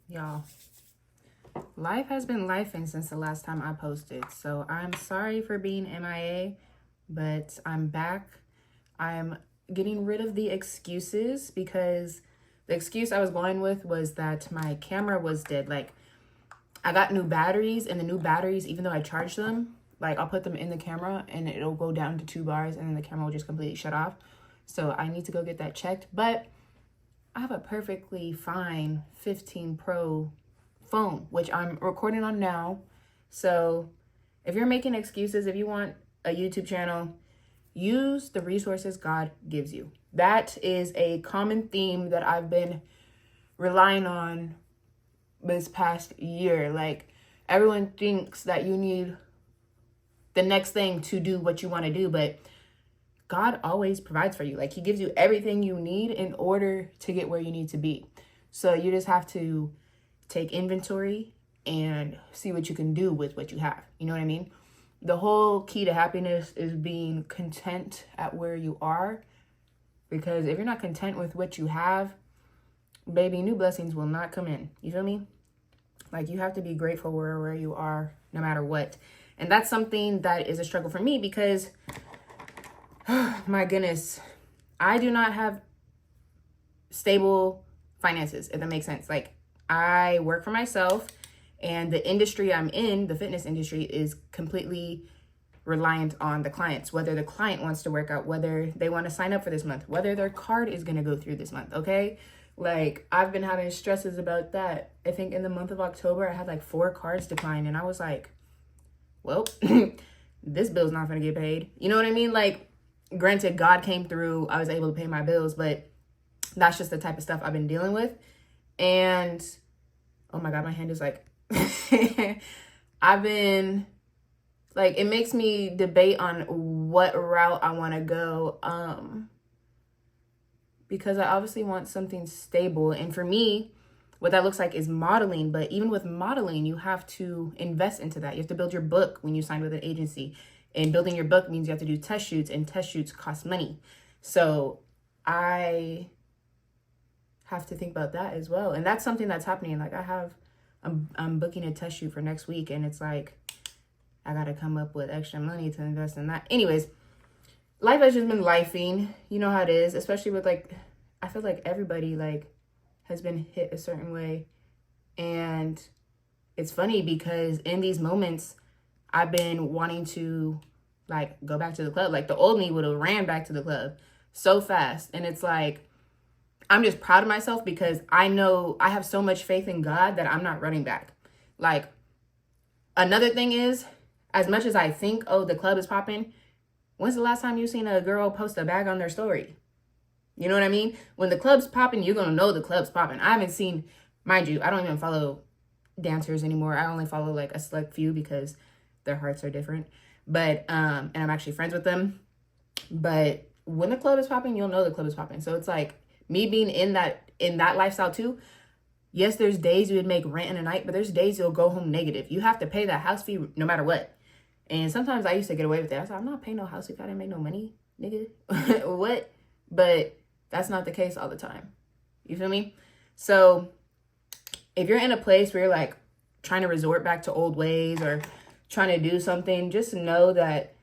Y'all, life has been lifing since the last time I posted. So I'm sorry for being MIA, but I'm back. I'm getting rid of the excuses because the excuse I was going with was that my camera was dead. Like, I got new batteries, and the new batteries, even though I charged them, like, I'll put them in the camera and it'll go down to 2 bars and then the camera will just completely shut off. So I need to go get that checked. But I have a perfectly fine 15 Pro phone, which I'm recording on now. So if you're making excuses, if you want a YouTube channel, use the resources God gives you. That is a common theme that I've been relying on this past year. Like, everyone thinks that you need the next thing to do what you want to do, but God always provides for you. Like, he gives you everything you need in order to get where you need to be. So you just have to take inventory and see what you can do with what you have. You know what I mean? The whole key to happiness is being content at where you are. Because if you're not content with what you have, baby, new blessings will not come in. You feel me? Like, you have to be grateful where you are, no matter what. And that's something that is a struggle for me because, my goodness, I do not have stable finances, if that makes sense. Like, I work for myself, and the industry I'm in, the fitness industry, is completely reliant on the clients, whether the client wants to work out, whether they want to sign up for this month, whether their card is going to go through this month. Okay. Like, I've been having stresses about that. I think in the month of October, I had like 4 cards decline, and I was like, well, this bill's not going to get paid. You know what I mean? Like, granted, God came through. I was able to pay my bills, but that's just the type of stuff I've been dealing with. And oh my God, my hand is like, I've been like, it makes me debate on what route I want to go. Because I obviously want something stable. And for me, what that looks like is modeling. But even with modeling, you have to invest into that. You have to build your book when you sign with an agency. And building your book means you have to do test shoots, and test shoots cost money. So I have to think about that as well. And that's something that's happening. Like, I'm booking a test shoot for next week, and it's like, I got to come up with extra money to invest in that. Anyways, life has just been lifing. You know how it is, especially with, like, I feel like everybody, like, has been hit a certain way. And it's funny because in these moments, I've been wanting to, like, go back to the club. Like, the old me would have ran back to the club so fast. And it's like, I'm just proud of myself because I know I have so much faith in God that I'm not running back. Like, another thing is, as much as I think, oh, the club is popping, when's the last time you seen a girl post a bag on their story? You know what I mean? When the club's popping, you're going to know the club's popping. I haven't seen, mind you, I don't even follow dancers anymore. I only follow like a select few because their hearts are different. But, and I'm actually friends with them. But when the club is popping, you'll know the club is popping. So it's like, me being in that lifestyle too. Yes, there's days you would make rent in a night, but there's days you'll go home negative. You have to pay that house fee no matter what. And sometimes I used to get away with that. I was like, I'm not paying no house fee if I didn't make no money, nigga. What? But that's not the case all the time. You feel me? So if you're in a place where you're like trying to resort back to old ways or trying to do something, just know that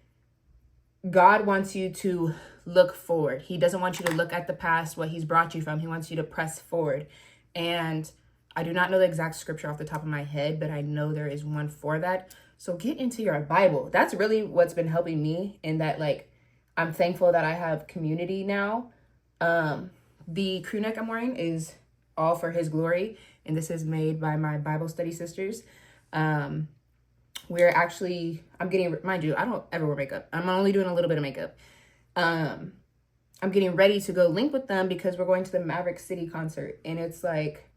God wants you to look forward. He doesn't want you to look at the past, what he's brought you from. He wants you to press forward. And I do not know the exact scripture off the top of my head, but I know there is one for that. So get into your Bible. That's really what's been helping me in that, like, I'm thankful that I have community now. The crew neck I'm wearing is all for his glory. And this is made by my Bible study sisters. We're actually, I'm getting, mind you, I don't ever wear makeup. I'm only doing a little bit of makeup. I'm getting ready to go link with them because we're going to the Maverick City concert. And it's like,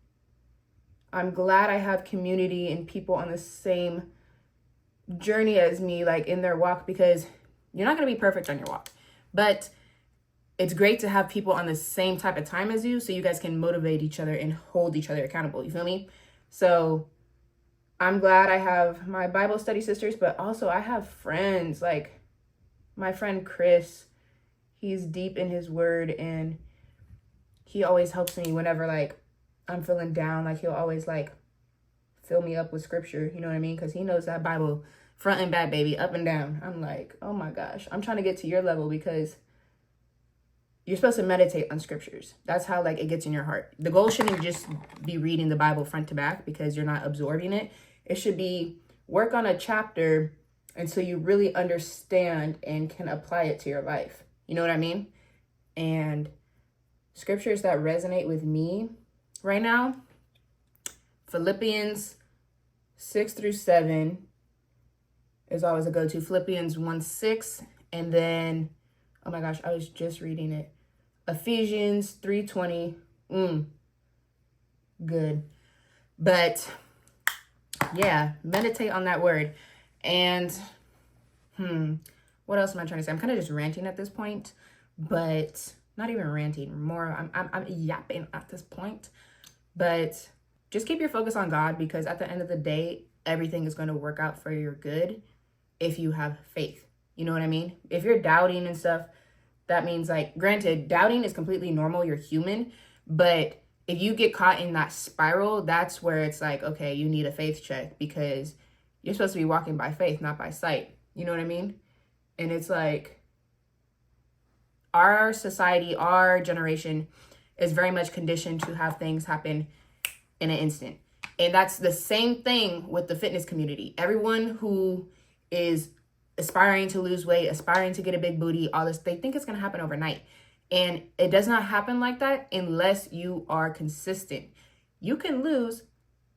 I'm glad I have community and people on the same journey as me, like in their walk, because you're not going to be perfect on your walk. But it's great to have people on the same type of time as you so you guys can motivate each other and hold each other accountable. You feel me? So I'm glad I have my Bible study sisters, but also I have friends like my friend Chris. He's deep in his word and he always helps me whenever like I'm feeling down, like he'll always like fill me up with scripture, you know what I mean? Because he knows that Bible front and back, baby, up and down. I'm like, oh my gosh, I'm trying to get to your level, because you're supposed to meditate on scriptures. That's how like it gets in your heart. The goal shouldn't just be reading the Bible front to back because you're not absorbing it. It should be work on a chapter until you really understand and can apply it to your life. You know what I mean? And scriptures that resonate with me right now, Philippians 6-7 is always a go-to. Philippians 1:6, and then, oh my gosh, I was just reading it. Ephesians 3:20. Good. But yeah, meditate on that word. And what else am I trying to say? I'm kind of just ranting at this point, but not even ranting. More, I'm yapping at this point. But just keep your focus on God, because at the end of the day, everything is going to work out for your good if you have faith. You know what I mean? If you're doubting and stuff, that means, like, granted, doubting is completely normal. You're human. But if you get caught in that spiral, that's where it's like, okay, you need a faith check, because you're supposed to be walking by faith, not by sight. You know what I mean? And it's like, our society, our generation is very much conditioned to have things happen in an instant. And that's the same thing with the fitness community. Everyone who is aspiring to lose weight, aspiring to get a big booty, all this, they think it's going to happen overnight. And it does not happen like that unless you are consistent. You can lose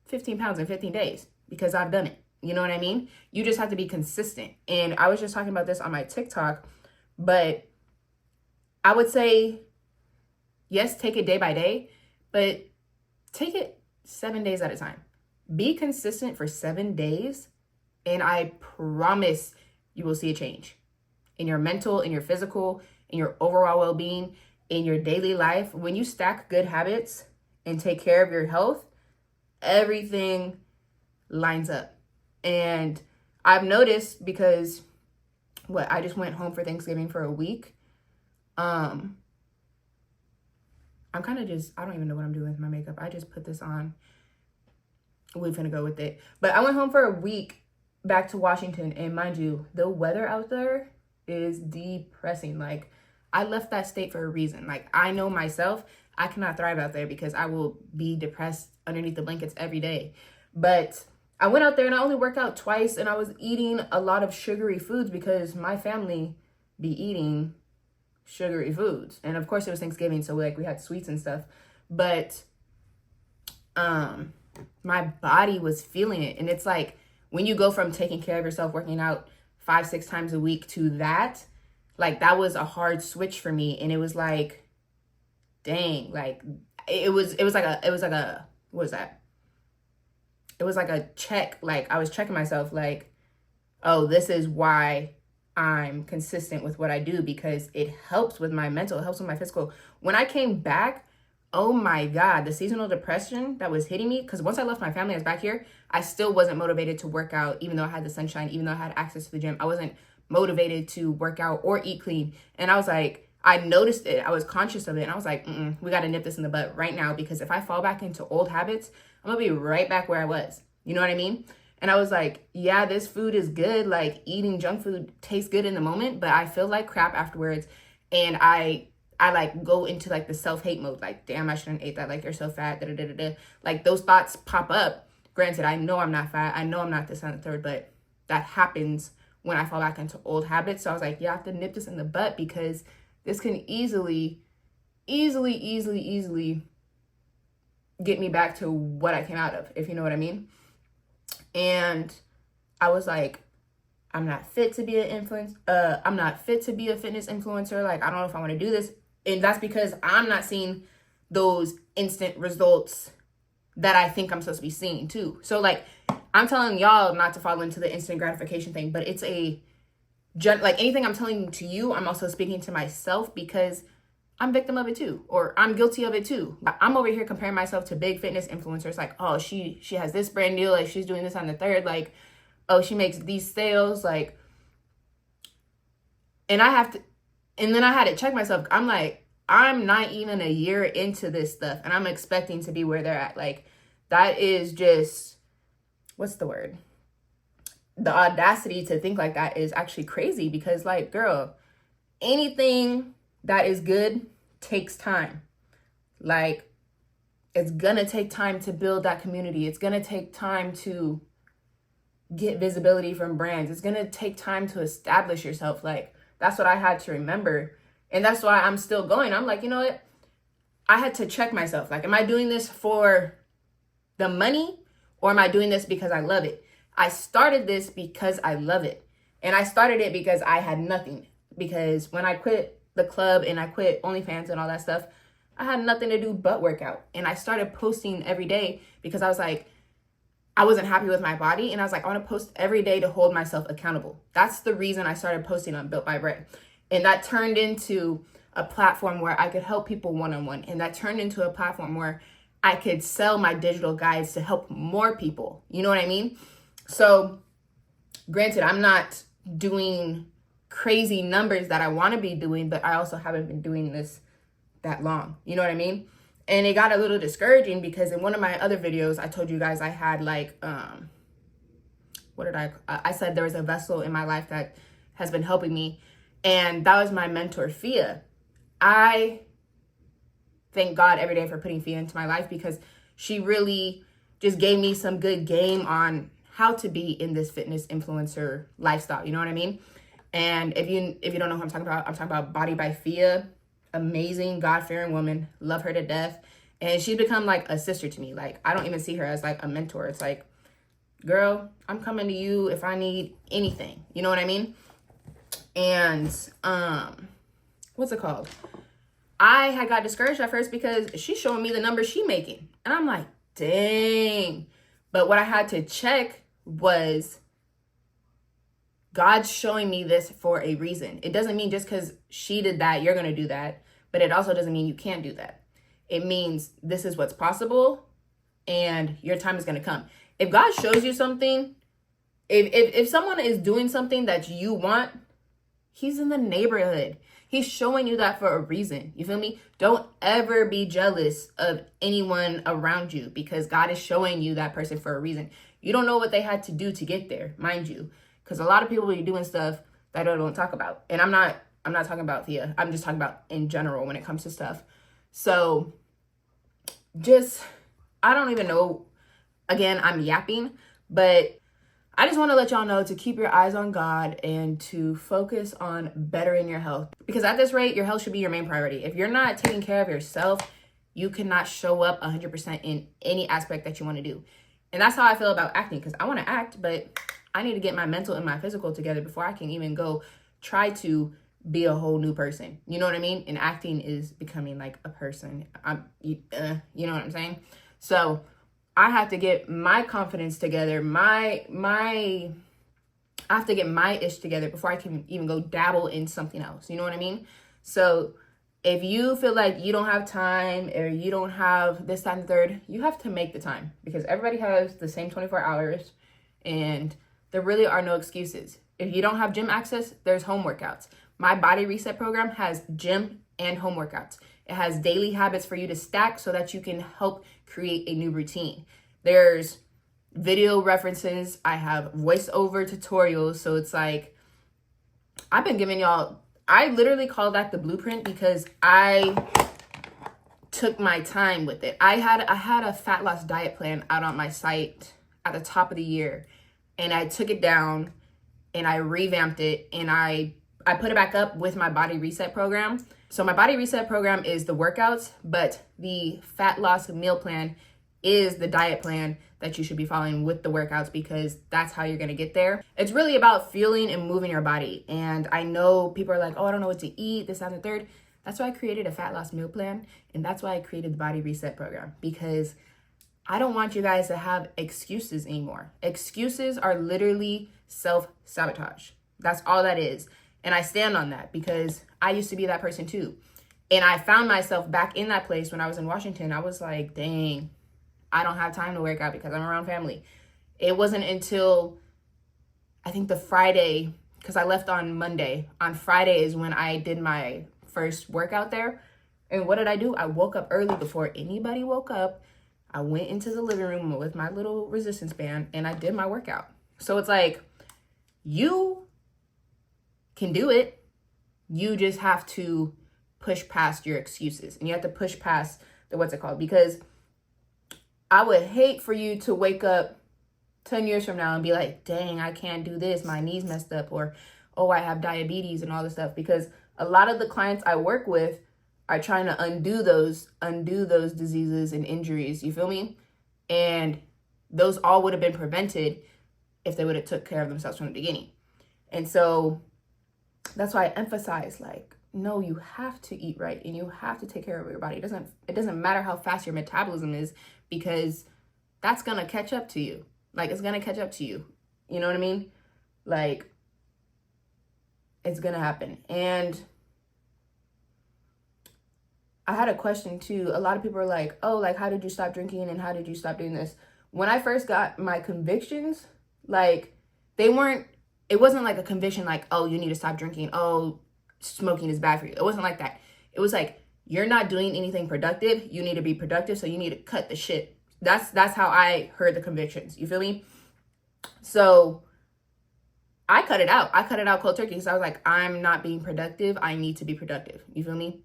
15 pounds in 15 days because I've done it. You know what I mean? You just have to be consistent. And I was just talking about this on my TikTok, but I would say, yes, take it day by day, but take it 7 days at a time. Be consistent for 7 days, and I promise you will see a change in your mental, in your physical, in your overall well-being, in your daily life. When you stack good habits and take care of your health, everything lines up. And I've noticed, because I just went home for Thanksgiving for a week. I'm kind of just, I don't even know what I'm doing with my makeup. I just put this on. We're gonna go with it. But I went home for a week back to Washington, and mind you, the weather out there is depressing. Like, I left that state for a reason. Like, I know myself, I cannot thrive out there because I will be depressed underneath the blankets every day. But I went out there and I only worked out twice, and I was eating a lot of sugary foods because my family be eating sugary foods. And of course it was Thanksgiving, so like we had sweets and stuff. But my body was feeling it. And it's like, when you go from taking care of yourself, working out 5-6 times a week, to that, like, that was a hard switch for me. And it was like, dang, like it was like a what was that? It was like a check. Like, I was checking myself, like, oh, this is why I'm consistent with what I do, because it helps with my mental, it helps with my physical. When I came back, oh my God, the seasonal depression that was hitting me, because once I left my family, I was back here, I still wasn't motivated to work out, even though I had the sunshine, even though I had access to the gym. I wasn't motivated to work out or eat clean. And I was like, I noticed it, I was conscious of it, and I was like, we got to nip this in the butt right now, because if I fall back into old habits, I'm gonna be right back where I was. You know what I mean? And I was like, yeah, this food is good. Like, eating junk food tastes good in the moment, but I feel like crap afterwards. And I like go into like the self-hate mode. Like, damn, I shouldn't ate that. Like, you're so fat. Da, da, da, da, da. Like, those thoughts pop up. Granted, I know I'm not fat. I know I'm not this and the third, but that happens when I fall back into old habits. So I was like, yeah, I have to nip this in the butt, because this can easily get me back to what I came out of, if you know what I mean. And I was like, I'm not fit to be I'm not fit to be a fitness influencer. Like, I don't know if I want to do this. And that's because I'm not seeing those instant results that I think I'm supposed to be seeing too. So like, I'm telling y'all not to fall into the instant gratification thing, but it's like anything I'm telling to you, I'm also speaking to myself, because I'm victim of it too, or I'm guilty of it too. I'm over here comparing myself to big fitness influencers. Like, oh, she has this brand deal. Like, she's doing this on the third. Like, oh, she makes these sales. Like, and then I had to check myself. I'm like, I'm not even a year into this stuff and I'm expecting to be where they're at. Like, that is just, what's the word? The audacity to think like that is actually crazy, because like, girl, anything that is good takes time. Like, it's gonna take time to build that community. It's gonna take time to get visibility from brands. It's gonna take time to establish yourself. Like, that's what I had to remember. And that's why I'm still going. I'm like, you know what? I had to check myself. Like, am I doing this for the money, or am I doing this because I love it? I started this because I love it. And I started it because I had nothing. Because when I quit the club and I quit OnlyFans and all that stuff, I had nothing to do but work out. And I started posting every day because I was like, I wasn't happy with my body. And I was like, I want to post every day to hold myself accountable. That's the reason I started posting on Built by Bread. And that turned into a platform where I could help people one-on-one. And that turned into a platform where I could sell my digital guides to help more people. You know what I mean? So granted, I'm not doing crazy numbers that I want to be doing, but I also haven't been doing this that long. You know what I mean? And it got a little discouraging because in one of my other videos, I told you guys I had like, I said there was a vessel in my life that has been helping me. And that was my mentor, Fia. I thank God every day for putting Fia into my life, because she really just gave me some good game on how to be in this fitness influencer lifestyle. You know what I mean? And if you don't know who I'm talking about Body by Fia. Amazing, God-fearing woman. Love her to death. And she's become like a sister to me. Like, I don't even see her as like a mentor. It's like, girl, I'm coming to you if I need anything. You know what I mean? And what's it called? I had got discouraged at first because she's showing me the numbers she making. And I'm like, dang. But what I had to check was, God's showing me this for a reason. It doesn't mean just because she did that, you're going to do that. But it also doesn't mean you can't do that. It means this is what's possible and your time is going to come. If God shows you something, if someone is doing something that you want, he's in the neighborhood. He's showing you that for a reason. You feel me? Don't ever be jealous of anyone around you, because God is showing you that person for a reason. You don't know what they had to do to get there, mind you. Because a lot of people are doing stuff that I don't talk about. And I'm not talking about Thea. I'm just talking about in general when it comes to stuff. So I don't even know. Again, I'm yapping, but I just want to let y'all know to keep your eyes on God and to focus on bettering your health. Because at this rate, your health should be your main priority. If you're not taking care of yourself, you cannot show up 100% in any aspect that you want to do. And that's how I feel about acting, because I want to act, but I need to get my mental and my physical together before I can even go try to be a whole new person. You know what I mean? And acting is becoming like a person. You know what I'm saying? So I have to get my confidence together. I have to get my ish together before I can even go dabble in something else. You know what I mean? So if you feel like you don't have time or you don't have this, that, and the third, you have to make the time, because everybody has the same 24 hours and there really are no excuses. If you don't have gym access, there's home workouts. My body reset program has gym and home workouts. It has daily habits for you to stack so that you can help create a new routine. There's video references. I have voiceover tutorials. So it's like, I've been giving y'all, I literally call that the blueprint because I took my time with it. I had a fat loss diet plan out on my site at the top of the year. And I took it down and I revamped it and I put it back up with my body reset program. So my body reset program is the workouts, but the fat loss meal plan is the diet plan that you should be following with the workouts, because that's how you're going to get there. It's really about feeling and moving your body. And I know people are like, oh, I don't know what to eat, this, that, and the third. That's why I created a fat loss meal plan. And that's why I created the body reset program, because I don't want you guys to have excuses anymore. Excuses are literally self-sabotage. That's all that is. And I stand on that because I used to be that person too. And I found myself back in that place when I was in Washington. I was like, dang, I don't have time to work out because I'm around family. It wasn't until I think the Friday, because I left on Monday. On Friday is when I did my first workout there. And what did I do? I woke up early before anybody woke up. I went into the living room with my little resistance band and I did my workout. So it's like, you can do it. You just have to push past your excuses, and you have to push past the, what's it called? Because I would hate for you to wake up 10 years from now and be like, dang, I can't do this. My knee's messed up, or, oh, I have diabetes and all this stuff. Because a lot of the clients I work with are trying to undo those diseases and injuries. You feel me? And those all would have been prevented if they would have took care of themselves from the beginning. And so that's why I emphasize, like, no, you have to eat right and you have to take care of your body. It doesn't matter how fast your metabolism is, because that's gonna catch up to you. Like, it's gonna catch up to you. You know what I mean? Like, it's gonna happen. And I had a question too. A lot of people are like, oh, like, how did you stop drinking and how did you stop doing this? When I first got my convictions, like, it wasn't like a conviction like, oh, you need to stop drinking. Oh, smoking is bad for you. It wasn't like that. It was like, you're not doing anything productive. You need to be productive. So you need to cut the shit. That's how I heard the convictions. You feel me? So I cut it out. I cut it out cold turkey because I was like, I'm not being productive. I need to be productive. You feel me?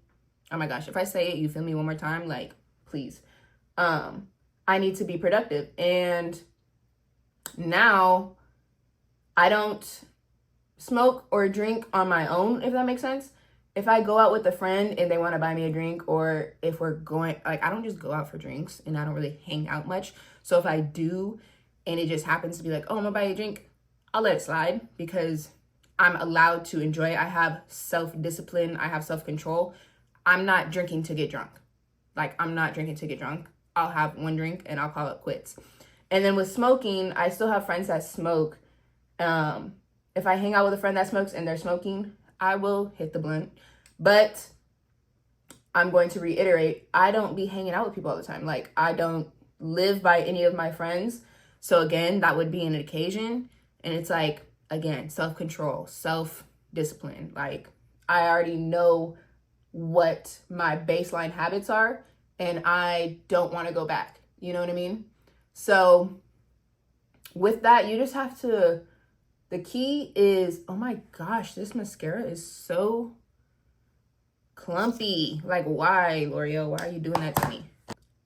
Oh my gosh. If I say it, you feel me one more time, like, please. I need to be productive. And now I don't smoke or drink on my own, if that makes sense. If I go out with a friend and they want to buy me a drink, or if we're going, like, I don't just go out for drinks and I don't really hang out much. So if I do and it just happens to be like, oh, I'm gonna buy you a drink, I'll let it slide because I'm allowed to enjoy it. I have self-discipline. I have self-control. I'm not drinking to get drunk. Like, I'm not drinking to get drunk. I'll have one drink and I'll call it quits. And then with smoking, I still have friends that smoke. If I hang out with a friend that smokes and they're smoking, I will hit the blunt. But I'm going to reiterate, I don't be hanging out with people all the time. Like, I don't live by any of my friends. So again, that would be an occasion. And it's like, again, self-control, self-discipline. Like, I already know what my baseline habits are and I don't want to go back. You know what I mean? So with that, you just have to, the key is, oh my gosh, this mascara is so clumpy. Like, why, L'Oreal? Why are you doing that to me?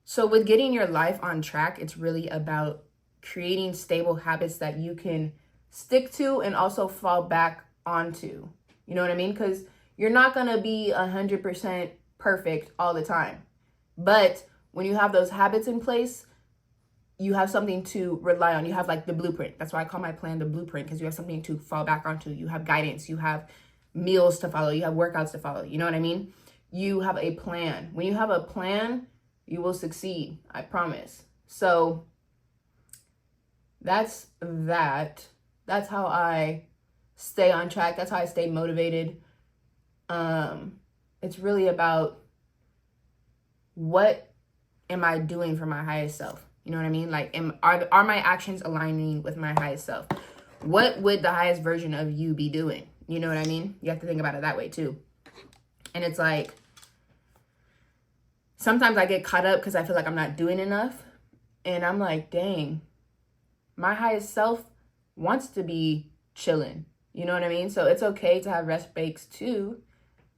So with getting your life on track, it's really about creating stable habits that you can stick to and also fall back onto. You know what I mean? Because you're not going to be 100% perfect all the time. But when you have those habits in place, you have something to rely on. You have like the blueprint. That's why I call my plan the blueprint, because you have something to fall back onto. You have guidance. You have meals to follow. You have workouts to follow. You know what I mean? You have a plan. When you have a plan, you will succeed. I promise. So that's that. That's how I stay on track. That's how I stay motivated. It's really about, what am I doing for my highest self? You know what I mean? Like, are my actions aligning with my highest self? What would the highest version of you be doing? You know what I mean? You have to think about it that way too. And it's like, sometimes I get caught up because I feel like I'm not doing enough. And I'm like, dang, my highest self wants to be chilling. You know what I mean? So it's okay to have rest breaks too.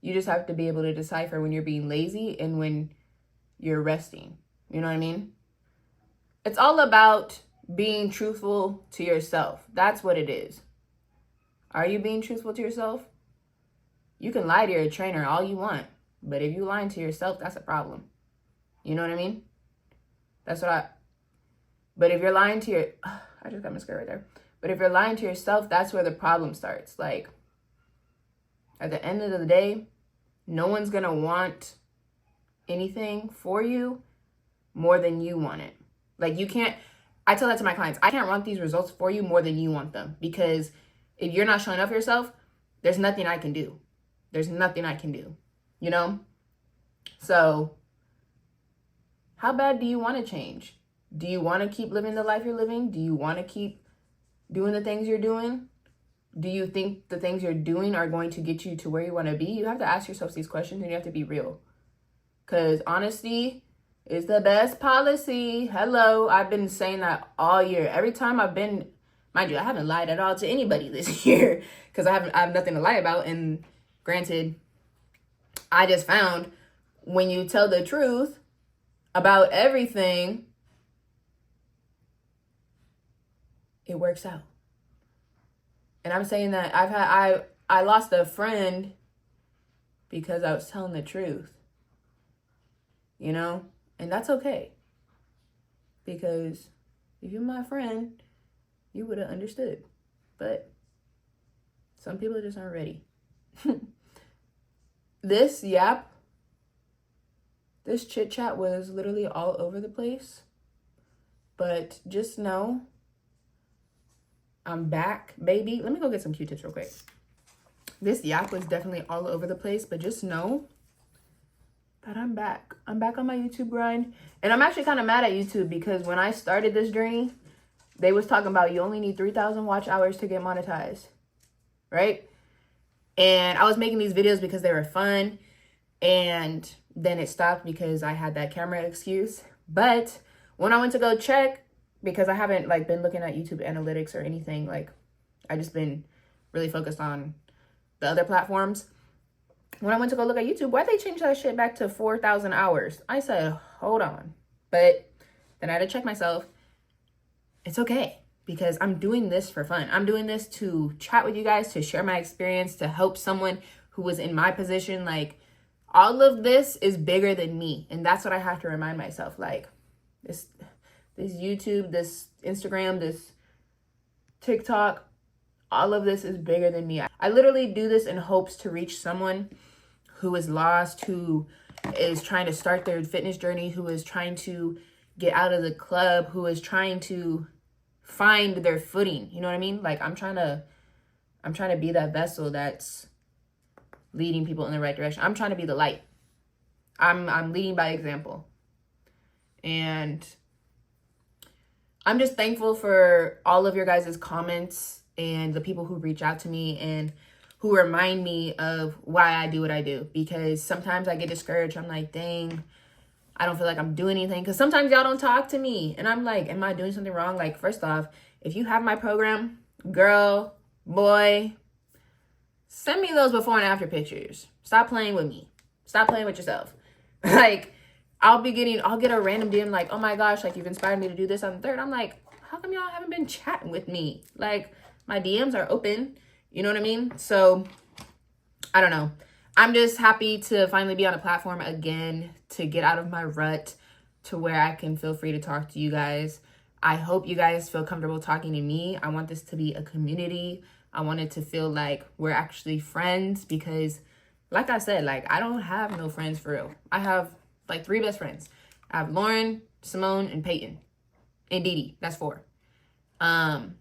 You just have to be able to decipher when you're being lazy and when you're resting. You know what I mean? It's all about being truthful to yourself. That's what it is. Are you being truthful to yourself? You can lie to your trainer all you want, but if you're lying to yourself, that's a problem. You know what I mean? But if you're lying to your, I just got mascara right there. But if you're lying to yourself, that's where the problem starts. Like, at the end of the day, no one's gonna want anything for you more than you want it. Like, you can't, I tell that to my clients, I can't want these results for you more than you want them. Because if you're not showing up for yourself, there's nothing I can do. There's nothing I can do, you know? So how bad do you want to change? Do you want to keep living the life you're living? Do you want to keep doing the things you're doing? Do you think the things you're doing are going to get you to where you want to be? You have to ask yourself these questions and you have to be real. Because honesty is the best policy. Hello. I've been saying that all year. Every time I've been, mind you, I haven't lied at all to anybody this year because I have nothing to lie about. And granted, I just found when you tell the truth about everything, it works out. And I'm saying that I lost a friend because I was telling the truth. You know? And that's okay. Because if you're my friend, you would have understood. But some people just aren't ready. This chit chat was literally all over the place. But just know, I'm back, baby. Let me go get some Q-tips real quick. This yap was definitely all over the place, but just know that I'm back. I'm back on my YouTube grind. And I'm actually kind of mad at YouTube because when I started this journey, they was talking about you only need 3,000 watch hours to get monetized, right? And I was making these videos because they were fun. And then it stopped because I had that camera excuse. But when I went to go check, because I haven't like been looking at YouTube analytics or anything, like I just been really focused on the other platforms. When I went to go look at YouTube, why'd they change that shit back to 4,000 hours? I said, hold on. But then I had to check myself. It's okay because I'm doing this for fun. I'm doing this to chat with you guys, to share my experience, to help someone who was in my position. Like, all of this is bigger than me. And that's what I have to remind myself. Like, this YouTube, this Instagram, this TikTok, all of this is bigger than me. I literally do this in hopes to reach someone who is lost, who is trying to start their fitness journey, who is trying to get out of the club, who is trying to find their footing. You know what I mean? Like, I'm trying to be that vessel that's leading people in the right direction. I'm trying to be the light. I'm leading by example. And I'm just thankful for all of your guys' comments and the people who reach out to me and who remind me of why I do what I do. Because sometimes I get discouraged. I'm like, dang, I don't feel like I'm doing anything. Because sometimes y'all don't talk to me. And I'm like, am I doing something wrong? Like, first off, if you have my program, girl, boy, send me those before and after pictures. Stop playing with me. Stop playing with yourself. Like, I'll get a random DM like, oh my gosh, like, you've inspired me to do this on the third. I'm like, how come y'all haven't been chatting with me? Like, my DMs are open. You know what I mean? So, I don't know. I'm just happy to finally be on a platform again, to get out of my rut, to where I can feel free to talk to you guys. I hope you guys feel comfortable talking to me. I want this to be a community. I want it to feel like we're actually friends because, like I said, like, I don't have no friends for real. I have like 3 best friends. I have Lauren, Simone, and Peyton. And Dee Dee. That's 4. Adara,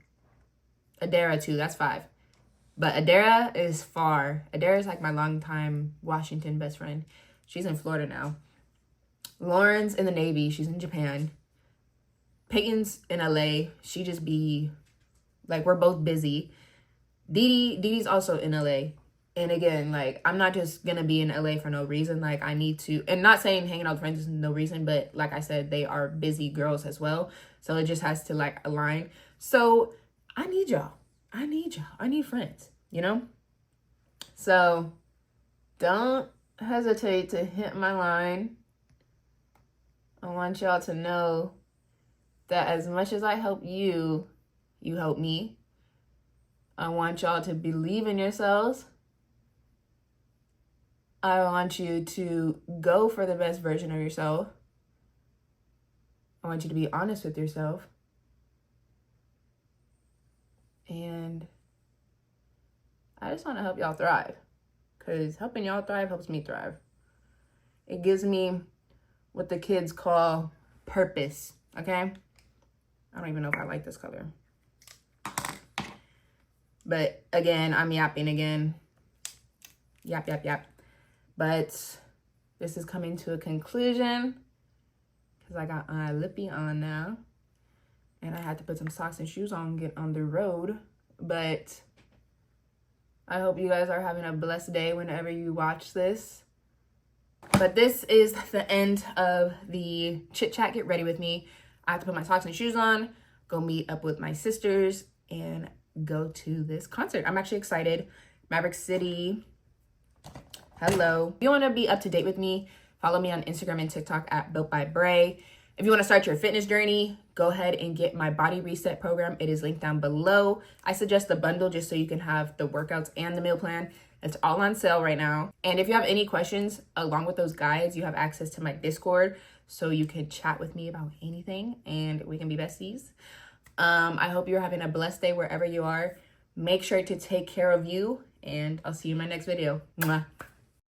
2. That's 5. But Adara is far. Adara is like my longtime Washington best friend. She's in Florida now. Lauren's in the Navy. She's in Japan. Peyton's in LA. She just be, like, we're both busy. Dee Dee's also in LA. And again, like, I'm not just gonna be in LA for no reason. Like, I need to, and not saying hanging out with friends is no reason, but like I said, they are busy girls as well. So it just has to, like, align. So I need y'all. I need friends, you know? So don't hesitate to hit my line. I want y'all to know that as much as I help you, you help me. I want y'all to believe in yourselves. I want you to go for the best version of yourself. I want you to be honest with yourself. And I just want to help y'all thrive. Because helping y'all thrive helps me thrive. It gives me what the kids call purpose. Okay? I don't even know if I like this color. But again, I'm yapping again. Yap, yap, yap. But this is coming to a conclusion because I got my lippy on now. And I had to put some socks and shoes on and get on the road. But I hope you guys are having a blessed day whenever you watch this. But this is the end of the chit chat. Get ready with me. I have to put my socks and shoes on, go meet up with my sisters, and go to this concert. I'm actually excited. Maverick City. Hello. If you want to be up to date with me, follow me on Instagram and TikTok at Built by Bray. If you want to start your fitness journey, go ahead and get my body reset program. It is linked down below. I suggest the bundle just so you can have the workouts and the meal plan. It's all on sale right now. And if you have any questions along with those guides, you have access to my Discord so you can chat with me about anything and we can be besties. I hope you're having a blessed day wherever you are. Make sure to take care of you, and I'll see you in my next video. Mwah.